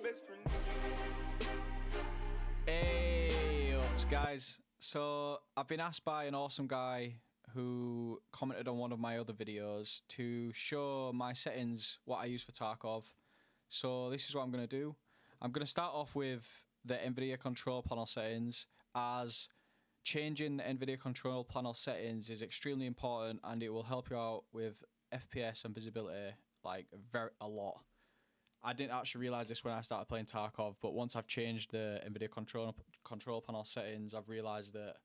best friend. Hey, ups, guys. So I've been asked by an awesome guy who commented on one of my other videos to show my settings, what I use for Tarkov. So this is what I'm going to do. I'm going to start off with the Nvidia control panel settings, as changing the Nvidia control panel settings is extremely important and it will help you out with FPS and visibility like a lot. I didn't actually realize this when I started playing Tarkov, but once I've changed the Nvidia control panel settings, I've realized that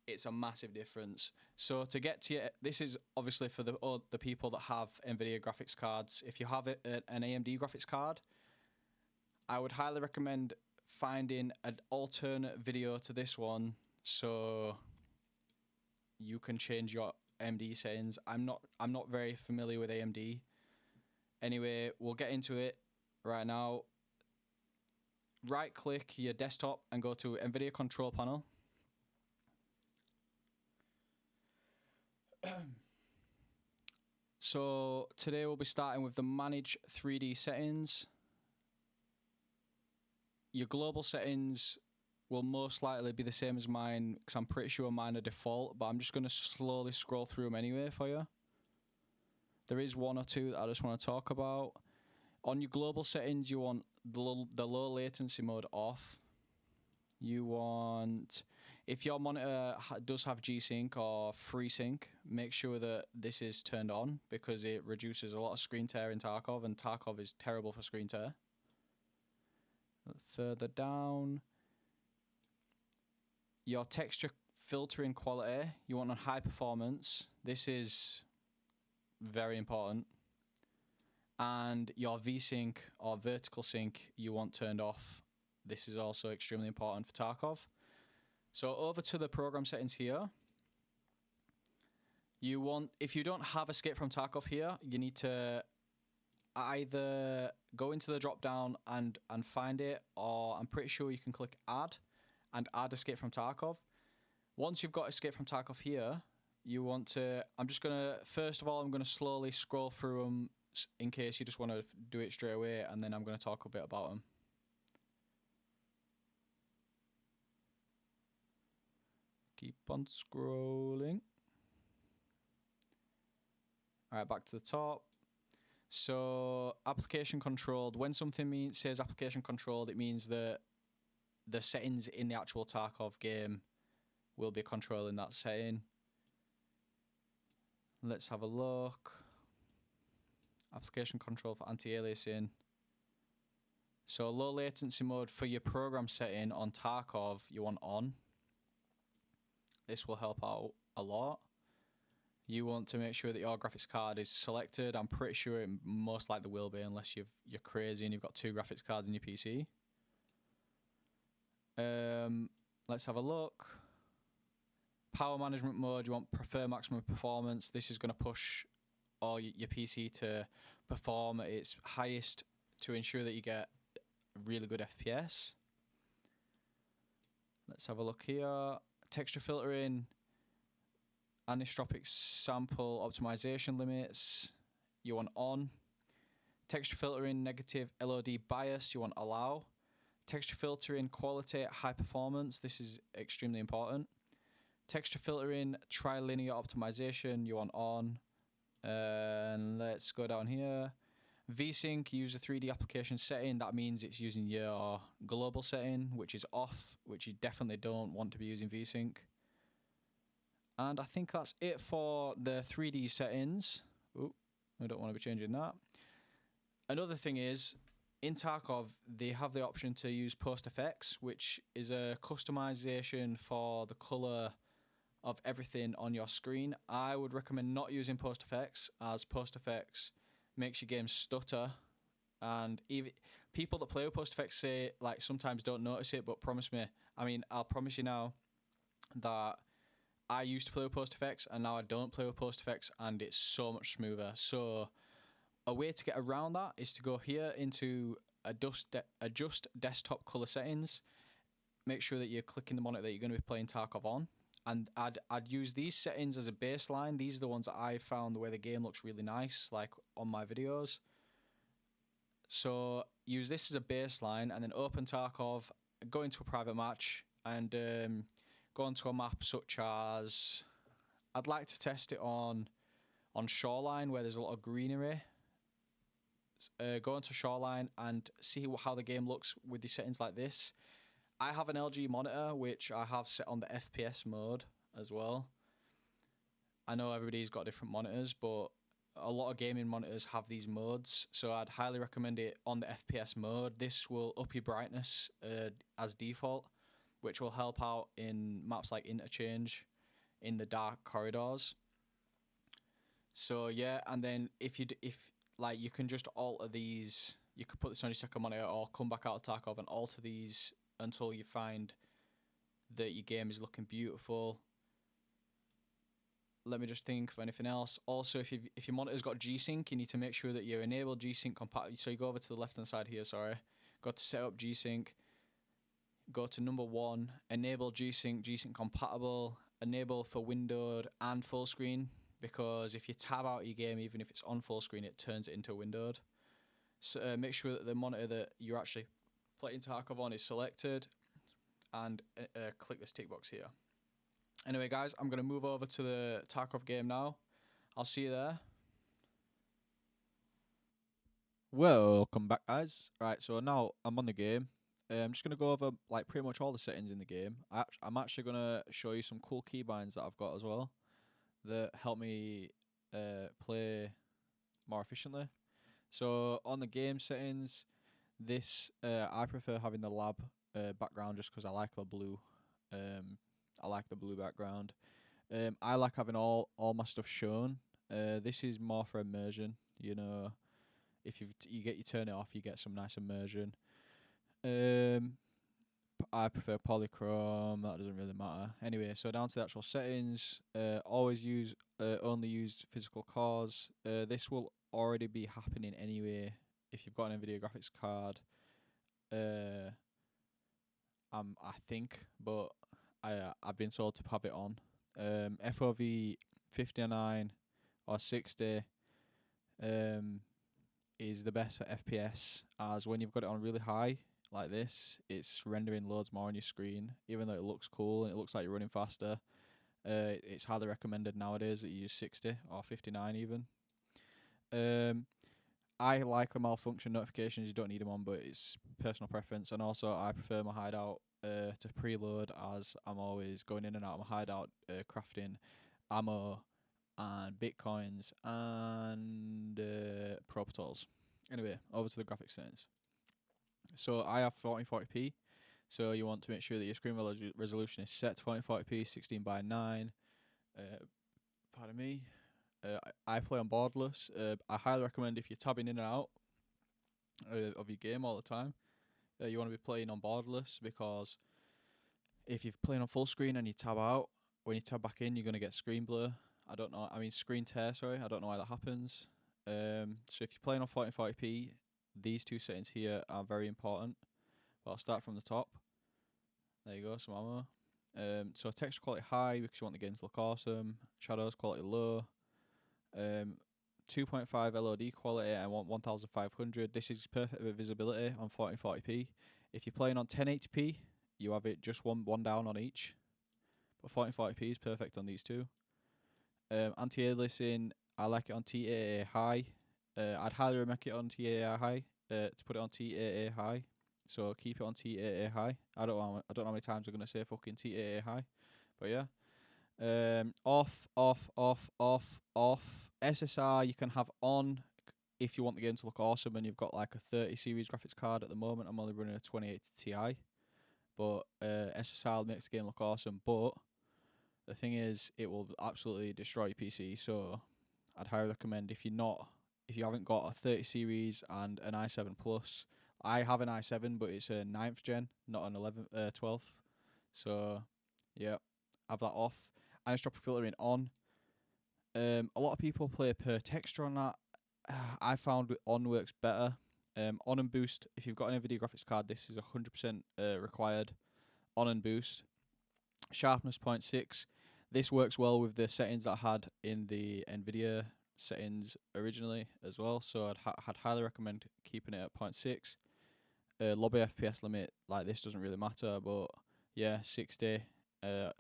it's a massive difference. So to get to it, this is obviously for the people that have Nvidia graphics cards. If you have an AMD graphics card, I would highly recommend finding an alternate video to this one so you can change your AMD settings. I'm not very familiar with AMD. Anyway, we'll get into it right now. Right click your desktop and go to Nvidia control panel. So today we'll be starting with the manage 3D settings. Your global settings will most likely be the same as mine because I'm pretty sure mine are default, but I'm just going to slowly scroll through them anyway for you. There is one or two that I just want to talk about. On your global settings, you want the low latency mode off. You want, if your monitor does have G-Sync or FreeSync, make sure that this is turned on because it reduces a lot of screen tear in Tarkov, and Tarkov is terrible for screen tear. Further down, your texture filtering quality, you want on high performance. This is very important. And your V-Sync or vertical sync you want turned off. This is also extremely important for Tarkov. So over to the program settings here. You want, if you don't have Escape from Tarkov here, you need to either go into the drop down and find it, or I'm pretty sure you can click add and add Escape from Tarkov. Once you've got Escape from Tarkov here, you want to, first of all, I'm going to slowly scroll through them in case you just want to do it straight away, and then I'm going to talk a bit about them. Keep on scrolling. All right, back to the top. So application controlled. When something says application controlled, it means that the settings in the actual Tarkov game will be controlling that setting. Let's have a look. Application control for anti-aliasing. So low latency mode for your program setting on Tarkov, you want on. This will help out a lot. You want to make sure that your graphics card is selected. I'm pretty sure it most likely will be, unless you're crazy and you've got 2 graphics cards in your PC. Let's have a look. Power management mode, you want prefer maximum performance. This is going to push all your PC to perform at its highest to ensure that you get really good FPS. Let's have a look here. Texture filtering, anisotropic sample optimization limits, you want on. Texture filtering negative LOD bias, you want allow. Texture filtering quality at high performance, this is extremely important. Texture filtering trilinear optimization, you want on. And let's go down here. V-Sync, use a 3D application setting. That means it's using your global setting, which is off, which you definitely don't want to be using V-Sync. And I think that's it for the 3D settings. Ooh, I don't want to be changing that. Another thing is, in Tarkov, they have the option to use post effects, which is a customization for the color of everything on your screen. I would recommend not using post effects, as post effects makes your game stutter, and even people that play with post effects say like sometimes don't notice it, but I'll promise you now that I used to play with post effects and now I don't play with post effects, and it's so much smoother. So a way to get around that is to go here into adjust desktop color settings. Make sure that you're clicking the monitor that you're going to be playing Tarkov on, and I'd use these settings as a baseline. These are the ones that I found where the game looks really nice, like on my videos. So use this as a baseline, and then open Tarkov, go into a private match, and go onto a map such as, I'd like to test it on Shoreline where there's a lot of greenery. Go into Shoreline and see how the game looks with the settings like this. I have an LG monitor which I have set on the FPS mode as well. I know everybody's got different monitors, but a lot of gaming monitors have these modes, so I'd highly recommend it on the FPS mode. This will up your brightness as default, which will help out in maps like Interchange in the dark corridors. So yeah, and then if like, you can just alter these, you could put this on your second monitor or come back out of Tarkov and alter these until you find that your game is looking beautiful. Let me just think of anything else. Also, if your monitor's got G-Sync, you need to make sure that you enable G-Sync compatible. So you go over to the left-hand side here, sorry. Go to set up G-Sync. Go to number 1, enable G-Sync, G-Sync compatible, enable for windowed and full screen, because if you tab out your game, even if it's on full screen, it turns it into windowed. So make sure that the monitor that you're actually playing Tarkov on is selected, and click this tick box here. Anyway, guys, I'm going to move over to the Tarkov game now. I'll see you there. Welcome back, guys. Right, so now I'm on the game. I'm just going to go over like pretty much all the settings in the game. I'm actually going to show you some cool keybinds that I've got as well that help me play more efficiently. So on the game settings, this I prefer having the lab background just because I like the blue. I like the blue background. I like having all my stuff shown. This is more for immersion. You know, if you turn it off, you get some nice immersion. I prefer polychrome. That doesn't really matter. Anyway, so down to the actual settings. Always only use physical cores. This will already be happening anyway if you've got an Nvidia graphics card. I think, but I've been told to have it on. FOV 59 or 60 is the best for FPS, as when you've got it on really high like this, it's rendering loads more on your screen, even though it looks cool and it looks like you're running faster. It's highly recommended nowadays that you use 60 or 59 even. I like the malfunction notifications, you don't need them on, but it's personal preference. And also I prefer my hideout to preload, as I'm always going in and out of my hideout, crafting ammo and bitcoins and propertals. Anyway, over to the graphics settings. So I have 1440p, so you want to make sure that your screen resolution is set to 1440p, 16 by 9. Pardon me. I play on borderless. I highly recommend, if you're tabbing in and out of your game all the time, you want to be playing on borderless, because if you're playing on full screen and you tab out, when you tab back in, you're going to get screen blur. Screen tear, sorry. I don't know why that happens. So if you're playing on 1440p, these two settings here are very important. But I'll start from the top. There you go, some ammo. So texture quality high, because you want the game to look awesome. Shadows quality low. 2.5 LOD quality, I want 1500. This is perfect with visibility on 1440p. If you're playing on 1080p, you have it just one down on each. But 1440p is perfect on these two. Anti-aliasing, I like it on TAA high. I'd highly recommend it on TAA high. To put it on TAA high. So keep it on TAA high. I don't know how many times I'm gonna say fucking TAA high, but yeah. Off. SSR you can have on if you want the game to look awesome and you've got like a 30 series graphics card. At the moment I'm only running a 2080 Ti, but SSR makes the game look awesome, but the thing is it will absolutely destroy your PC. So I'd highly recommend, if you haven't got a 30 series and an i7 plus. I have an i7, but it's a 9th gen, not an 12th. So yeah, have that off. Anisotropic filtering on. A lot of people play per texture on that. I found on works better. On and boost, if you've got an Nvidia graphics card, this is 100% required. On and boost. Sharpness 0.6. This works well with the settings that I had in the Nvidia settings originally as well, so I'd highly recommend keeping it at 0.6. Lobby FPS limit like this doesn't really matter, but yeah, 60.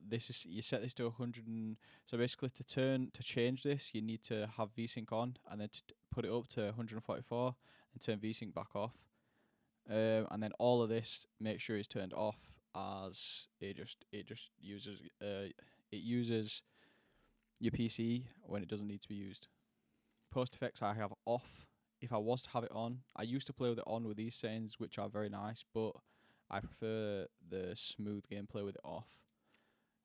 This is, you set this to 100, so basically to change this, you need to have VSync on and then put it up to 144 and turn VSync back off. And then all of this, make sure it's turned off, as it just uses it uses your PC when it doesn't need to be used. Post effects I have off. If I was to have it on, I used to play with it on with these settings, which are very nice, but I prefer the smooth gameplay with it off.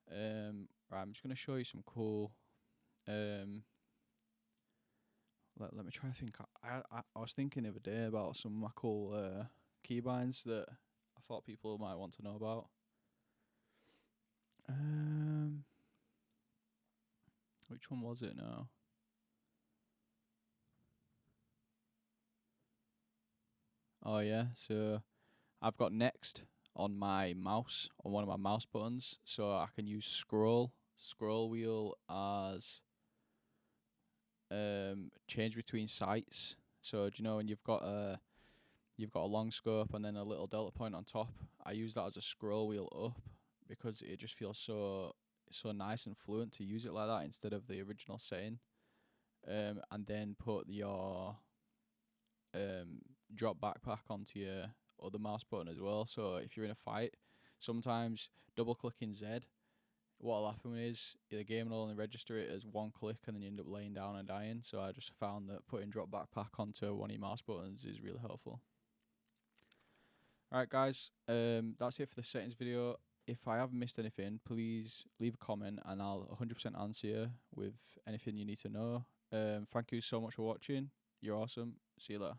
Right, I'm just gonna show you some cool. Let me try to think. I was thinking the other day about some of my cool keybinds that I thought people might want to know about. Which one was it now? Oh yeah, so I've got next on my mouse, on one of my mouse buttons, so I can use scroll wheel as change between sights. So do you know when you've got a long scope and then a little delta point on top? I use that as a scroll wheel up because it just feels so nice and fluent to use it like that instead of the original setting. And then put your drop backpack onto your other mouse button as well. So if you're in a fight, sometimes double clicking Z, what'll happen is the game will only register it as one click and then you end up laying down and dying. So I just found that putting drop backpack onto one of your mouse buttons is really helpful. Alright guys, that's it for the settings video. If I have missed anything, please leave a comment and I'll 100% answer you with anything you need to know. Thank you so much for watching. You're awesome. See you later.